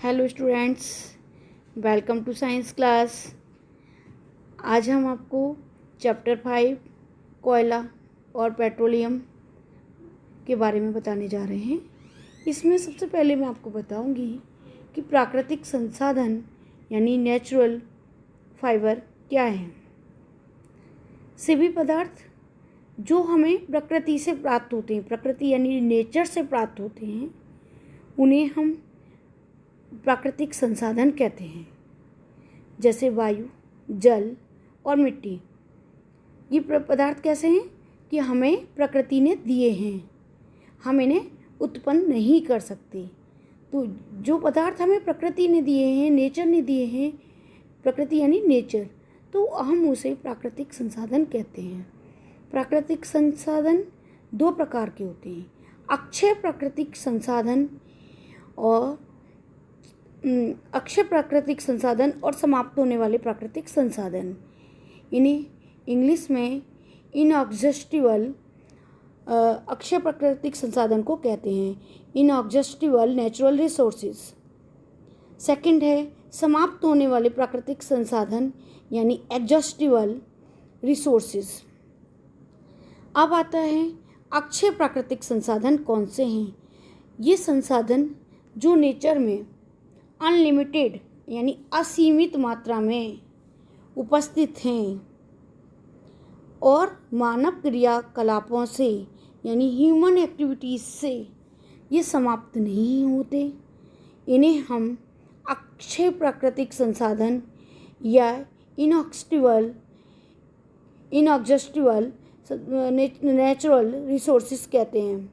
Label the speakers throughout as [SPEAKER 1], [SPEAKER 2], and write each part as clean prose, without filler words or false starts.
[SPEAKER 1] Hello students, welcome to science class. आज हम आपको चैप्टर 5 कोयला और पेट्रोलियम के बारे में बताने जा रहे हैं। इसमें सबसे पहले मैं आपको बताऊंगी कि प्राकृतिक संसाधन यानी नेचुरल फाइबर क्या है। सभी पदार्थ जो हमें प्रकृति से प्राप्त होते हैं, प्रकृति यानी नेचर से प्राप्त होते हैं, उन्हें हम प्राकृतिक संसाधन कहते हैं। जैसे वायु, जल और मिट्टी। ये पदार्थ कैसे हैं कि हमें प्रकृति ने दिए हैं, हम इन्हें उत्पन्न नहीं कर सकते। तो जो पदार्थ हमें प्रकृति ने दिए हैं, नेचर ने दिए हैं, प्रकृति यानी नेचर, तो हम उसे प्राकृतिक संसाधन कहते हैं। प्राकृतिक संसाधन दो प्रकार के होते हैं, अक्षय प्राकृतिक संसाधन और अक्षय प्राकृतिक संसाधन और समाप्त होने वाले प्राकृतिक संसाधन। इन्हें इंग्लिश में इनएग्जॉस्टिबल अक्षय प्राकृतिक संसाधन को कहते हैं, इनएग्जॉस्टिबल नेचुरल रिसोर्सेज। सेकंड है समाप्त होने वाले प्राकृतिक संसाधन यानी एग्जॉस्टिबल रिसोर्सेज। अब आता है अक्षय प्राकृतिक संसाधन कौन से हैं। ये संसाधन जो नेचर में अनलिमिटेड यानी असीमित मात्रा में उपस्थित हैं और मानव क्रियाकलापों से यानी ह्यूमन एक्टिविटीज़ से ये समाप्त नहीं होते, इन्हें हम अक्षय प्राकृतिक संसाधन या इनएग्जॉस्टिबल नेचुरल रिसोर्सेज कहते हैं।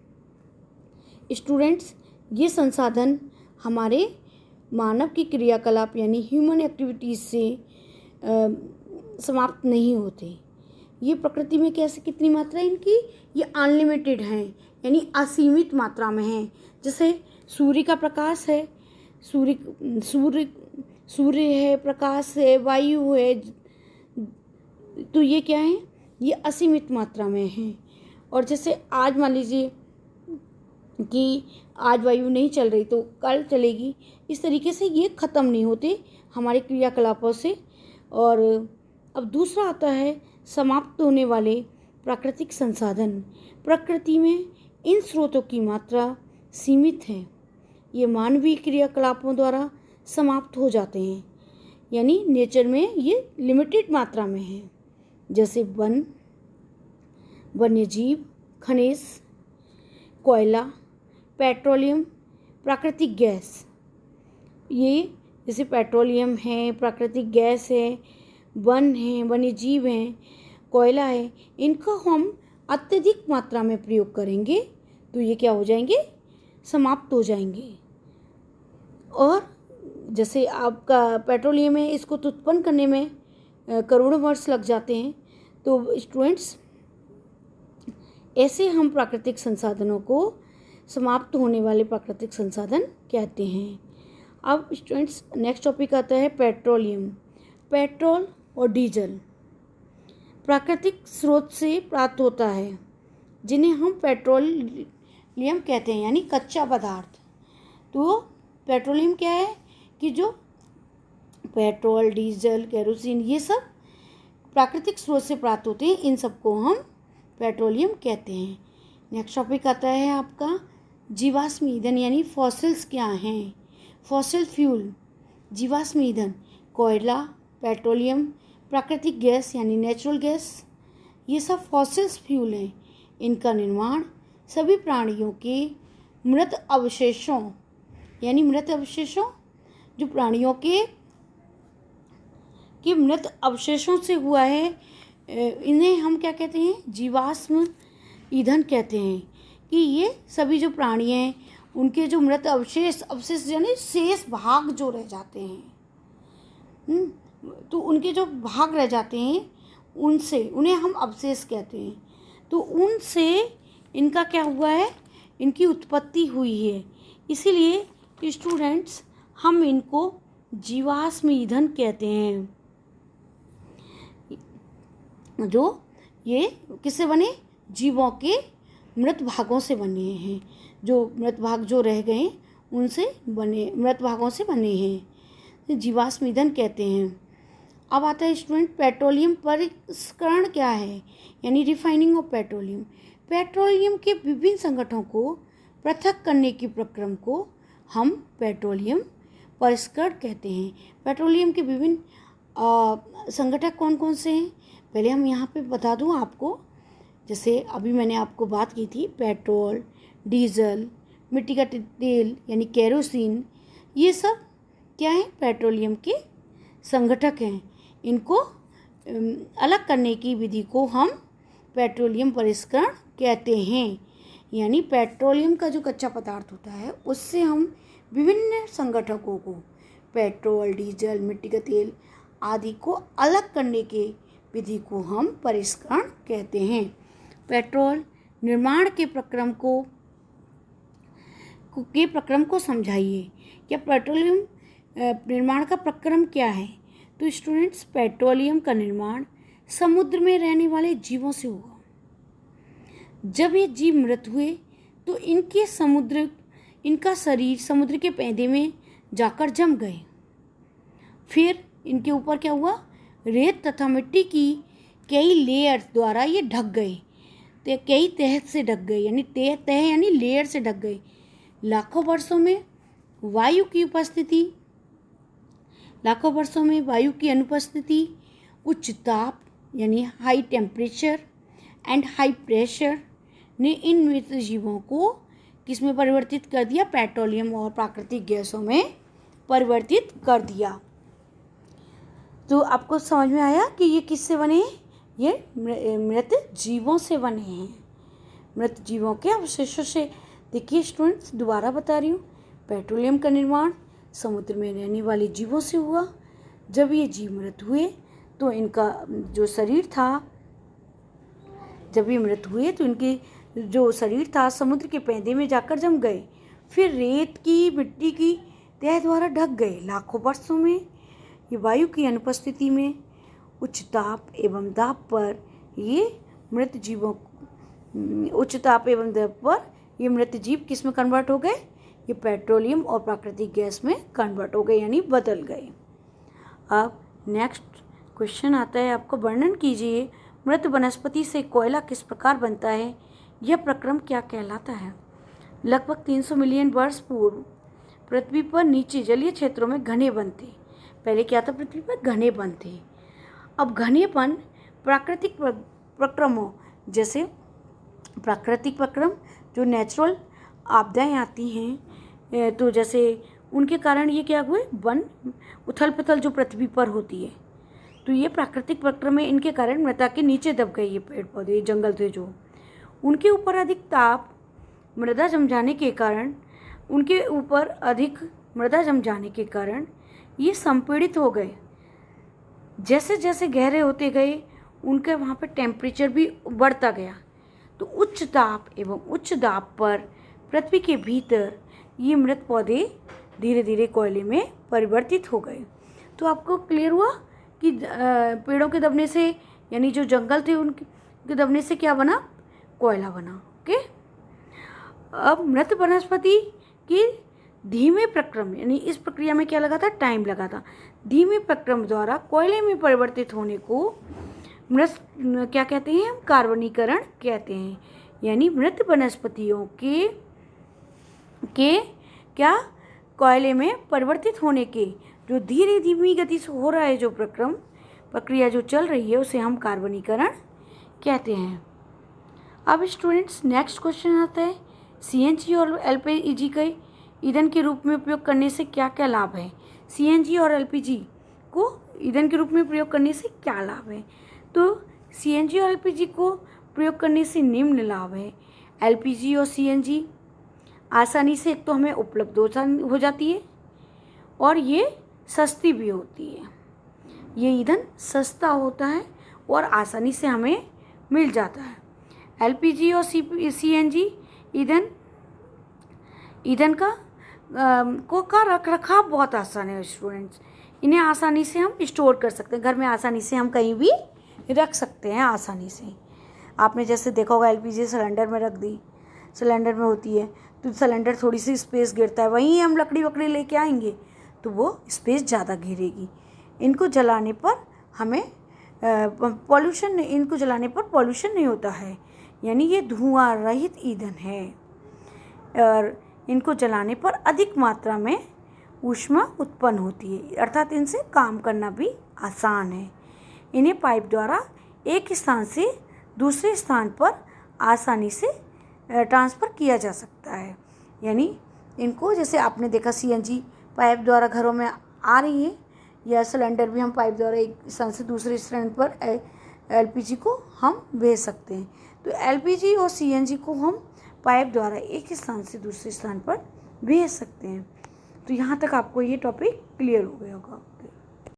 [SPEAKER 1] स्टूडेंट्स, ये संसाधन हमारे मानव की क्रियाकलाप यानी ह्यूमन एक्टिविटीज़ से समाप्त नहीं होते। ये प्रकृति में कैसे कितनी मात्रा है इनकी, ये अनलिमिटेड हैं यानी असीमित मात्रा में हैं। जैसे सूर्य का प्रकाश है, सूर्य है, प्रकाश है, वायु है, तो ये क्या है, ये असीमित मात्रा में हैं। और जैसे आज मान लीजिए कि आज वायु नहीं चल रही तो कल चलेगी, इस तरीके से ये ख़त्म नहीं होते हमारे क्रियाकलापों से। और अब दूसरा आता है समाप्त होने वाले प्राकृतिक संसाधन। प्रकृति में इन स्रोतों की मात्रा सीमित है, ये मानवीय क्रियाकलापों द्वारा समाप्त हो जाते हैं, यानी नेचर में ये लिमिटेड मात्रा में है। जैसे वन, वन्यजीव, खनिज, कोयला, पेट्रोलियम, प्राकृतिक गैस। ये जैसे पेट्रोलियम है, प्राकृतिक गैस है, वन है, वन्यजीव हैं, कोयला है, इनका हम अत्यधिक मात्रा में प्रयोग करेंगे तो ये क्या हो जाएंगे, समाप्त हो जाएंगे। और जैसे आपका पेट्रोलियम है, इसको तो उत्पन्न करने में करोड़ों वर्ष लग जाते हैं। तो स्टूडेंट्स, ऐसे हम प्राकृतिक संसाधनों को समाप्त होने वाले प्राकृतिक संसाधन कहते हैं। अब स्टूडेंट्स, नेक्स्ट टॉपिक आता है पेट्रोलियम। पेट्रोल और डीजल प्राकृतिक स्रोत से प्राप्त होता है, जिन्हें हम पेट्रोलियम कहते हैं यानी कच्चा पदार्थ। तो पेट्रोलियम क्या है कि जो पेट्रोल, डीजल, केरोसिन, ये सब प्राकृतिक स्रोत से प्राप्त होते हैं, इन सबको हम पेट्रोलियम कहते हैं। नेक्स्ट टॉपिक आता है आपका जीवाश्म ईंधन यानी फॉसिल्स क्या हैं। फॉसिल फ्यूल, जीवाश्म ईंधन, कोयला, पेट्रोलियम, प्राकृतिक गैस यानी नेचुरल गैस, ये सब फॉसिल्स फ्यूल हैं। इनका निर्माण सभी प्राणियों के मृत अवशेषों यानी मृत अवशेषों जो प्राणियों के मृत अवशेषों से हुआ है, इन्हें हम क्या कहते हैं, जीवाश्म ईंधन कहते हैं। कि ये सभी जो प्राणी हैं उनके जो मृत अवशेष यानी शेष भाग जो रह जाते हैं, तो उनके जो भाग रह जाते हैं उनसे, उन्हें हम अवशेष कहते हैं। तो उनसे इनका क्या हुआ है, इनकी उत्पत्ति हुई है, इसीलिए स्टूडेंट्स हम इनको जीवाश्म ईंधन कहते हैं। जो ये किससे बने, जीवों के मृत भागों से बने हैं। जो मृत भाग जो रह गए उनसे बने, मृत भागों से बने हैं, जीवाश्म ईंधन कहते हैं। अब आता है स्टूडेंट पेट्रोलियम परिष्करण क्या है, यानी रिफाइनिंग ऑफ पेट्रोलियम। पेट्रोलियम के विभिन्न संगठनों को पृथक करने की प्रक्रम को हम पेट्रोलियम परिष्करण कहते हैं। पेट्रोलियम के विभिन्न संगठक कौन कौन से हैं, पहले हम यहाँ पे बता दूँ आपको। जैसे अभी मैंने आपको बात की थी, पेट्रोल, डीजल, मिट्टी का तेल यानी केरोसिन, ये सब क्या है, पेट्रोलियम के संगठक हैं। इनको अलग करने की विधि को हम पेट्रोलियम परिष्करण कहते हैं। यानी पेट्रोलियम का जो कच्चा पदार्थ होता है उससे हम विभिन्न संगठकों को, पेट्रोल, डीजल, मिट्टी का तेल आदि को अलग करने के विधि को हम परिष्करण कहते हैं। पेट्रोल निर्माण के प्रक्रम को समझाइए। या पेट्रोलियम निर्माण का प्रक्रम क्या है? तो स्टूडेंट्स, पेट्रोलियम का निर्माण समुद्र में रहने वाले जीवों से हुआ। जब ये जीव मृत हुए तो इनका शरीर समुद्र के पैंदे में जाकर जम गए। फिर इनके ऊपर क्या हुआ, रेत तथा मिट्टी की कई लेयर द्वारा ये ढक गए, तो कई तह से ढक गए, यानी तह यानी लेयर से ढक गए। लाखों वर्षों में वायु की अनुपस्थिति, उच्च ताप यानी high temperature and high pressure ने इन मृत जीवों को किस में परिवर्तित कर दिया, पेट्रोलियम और प्राकृतिक गैसों में परिवर्तित कर दिया। तो आपको समझ में आया कि ये किससे बने हैं, ये मृत जीवों से बने हैं, मृत जीवों के अवशेषों से। देखिए स्टूडेंट्स, दोबारा बता रही हूँ, पेट्रोलियम का निर्माण समुद्र में रहने वाले जीवों से हुआ। जब ये जीव मृत हुए तो इनका जो शरीर था, जब ये मृत हुए तो इनके जो शरीर था समुद्र के पैंदे में जाकर जम गए। फिर रेत की, मिट्टी की तह द्वारा ढक गए। लाखों वर्षों में ये वायु की अनुपस्थिति में उच्च ताप एवं दाब पर ये मृत जीव किस में कन्वर्ट हो गए, ये पेट्रोलियम और प्राकृतिक गैस में कन्वर्ट हो गए, यानी बदल गए। अब नेक्स्ट क्वेश्चन आता है आपको, वर्णन कीजिए मृत वनस्पति से कोयला किस प्रकार बनता है, यह प्रक्रम क्या कहलाता है। लगभग 300 मिलियन वर्ष पूर्व पृथ्वी पर नीचे जलीय क्षेत्रों में घने वन थे। पहले क्या था, पृथ्वी पर घने वन थे। अब घने वन प्राकृतिक प्रक्रमों, जैसे प्राकृतिक प्रक्रम जो नेचुरल आपदाएं आती हैं, तो जैसे उनके कारण ये क्या हुए, वन उथल पुथल जो पृथ्वी पर होती है, तो ये प्राकृतिक प्रक्रम में इनके कारण मृदा के नीचे दब गए। ये पेड़ पौधे, जंगल थे जो, उनके ऊपर अधिक ताप, मृदा जम जाने के कारण ये संपीड़ित हो गए। जैसे जैसे गहरे होते गए उनके वहाँ पर टेम्परेचर भी बढ़ता गया। तो उच्च ताप एवं उच्च दाब पर पृथ्वी के भीतर ये मृत पौधे धीरे धीरे कोयले में परिवर्तित हो गए। तो आपको क्लियर हुआ कि पेड़ों के दबने से, यानी जो जंगल थे उनके दबने से क्या बना, कोयला बना। ओके, अब मृत वनस्पति की धीमे प्रक्रम, यानी इस प्रक्रिया में क्या लगा था, टाइम लगा था। धीमे प्रक्रम द्वारा कोयले में परिवर्तित होने को मृत क्या कहते हैं, हम कार्बनीकरण कहते हैं। यानी मृत वनस्पतियों के क्या कोयले में परिवर्तित होने के जो धीरे धीमी गति से हो रहा है, जो प्रक्रिया जो चल रही है, उसे हम कार्बनीकरण कहते हैं। अब स्टूडेंट्स, नेक्स्ट क्वेश्चन आता है, सीएनजी और एलपीजी के ईंधन के रूप में उपयोग करने से क्या क्या लाभ है। सीएनजी और एलपीजी को ईंधन के रूप में प्रयोग करने से क्या लाभ है। तो सीएनजी और एलपीजी को प्रयोग करने से निम्न लाभ है। एलपीजी और सीएनजी आसानी से एक तो हमें उपलब्ध हो जाती है और ये सस्ती भी होती है। ये ईंधन सस्ता होता है और आसानी से हमें मिल जाता है। एलपीजी और सीएनजी ईंधन का रखरखाव बहुत आसान है स्टूडेंट्स। इन्हें आसानी से हम स्टोर कर सकते हैं, घर में आसानी से हम कहीं भी रख सकते हैं आसानी से। आपने जैसे देखा होगा, एलपीजी सिलेंडर में रख दी, सिलेंडर में होती है, तो सिलेंडर थोड़ी सी स्पेस घेरता है, वहीं हम लकड़ी वकड़ी लेके आएंगे तो वो स्पेस ज़्यादा घेरेगी। इनको जलाने पर हमें इनको जलाने पर पॉल्यूशन नहीं होता है, यानी ये धुआं रहित ईंधन है। और इनको जलाने पर अधिक मात्रा में ऊष्मा उत्पन्न होती है, अर्थात इनसे काम करना भी आसान है। इन्हें पाइप द्वारा एक स्थान से दूसरे स्थान पर आसानी से ट्रांसफ़र किया जा सकता है। यानी इनको, जैसे आपने देखा सीएनजी पाइप द्वारा घरों में आ रही है, या सिलेंडर भी हम पाइप द्वारा एक स्थान से दूसरे स्थान पर एलपीजी को हम भेज सकते हैं। तो एलपीजी और सीएनजी को हम पाइप द्वारा एक स्थान से दूसरे स्थान पर भेज सकते हैं। तो यहाँ तक आपको ये टॉपिक क्लियर हो गया होगा।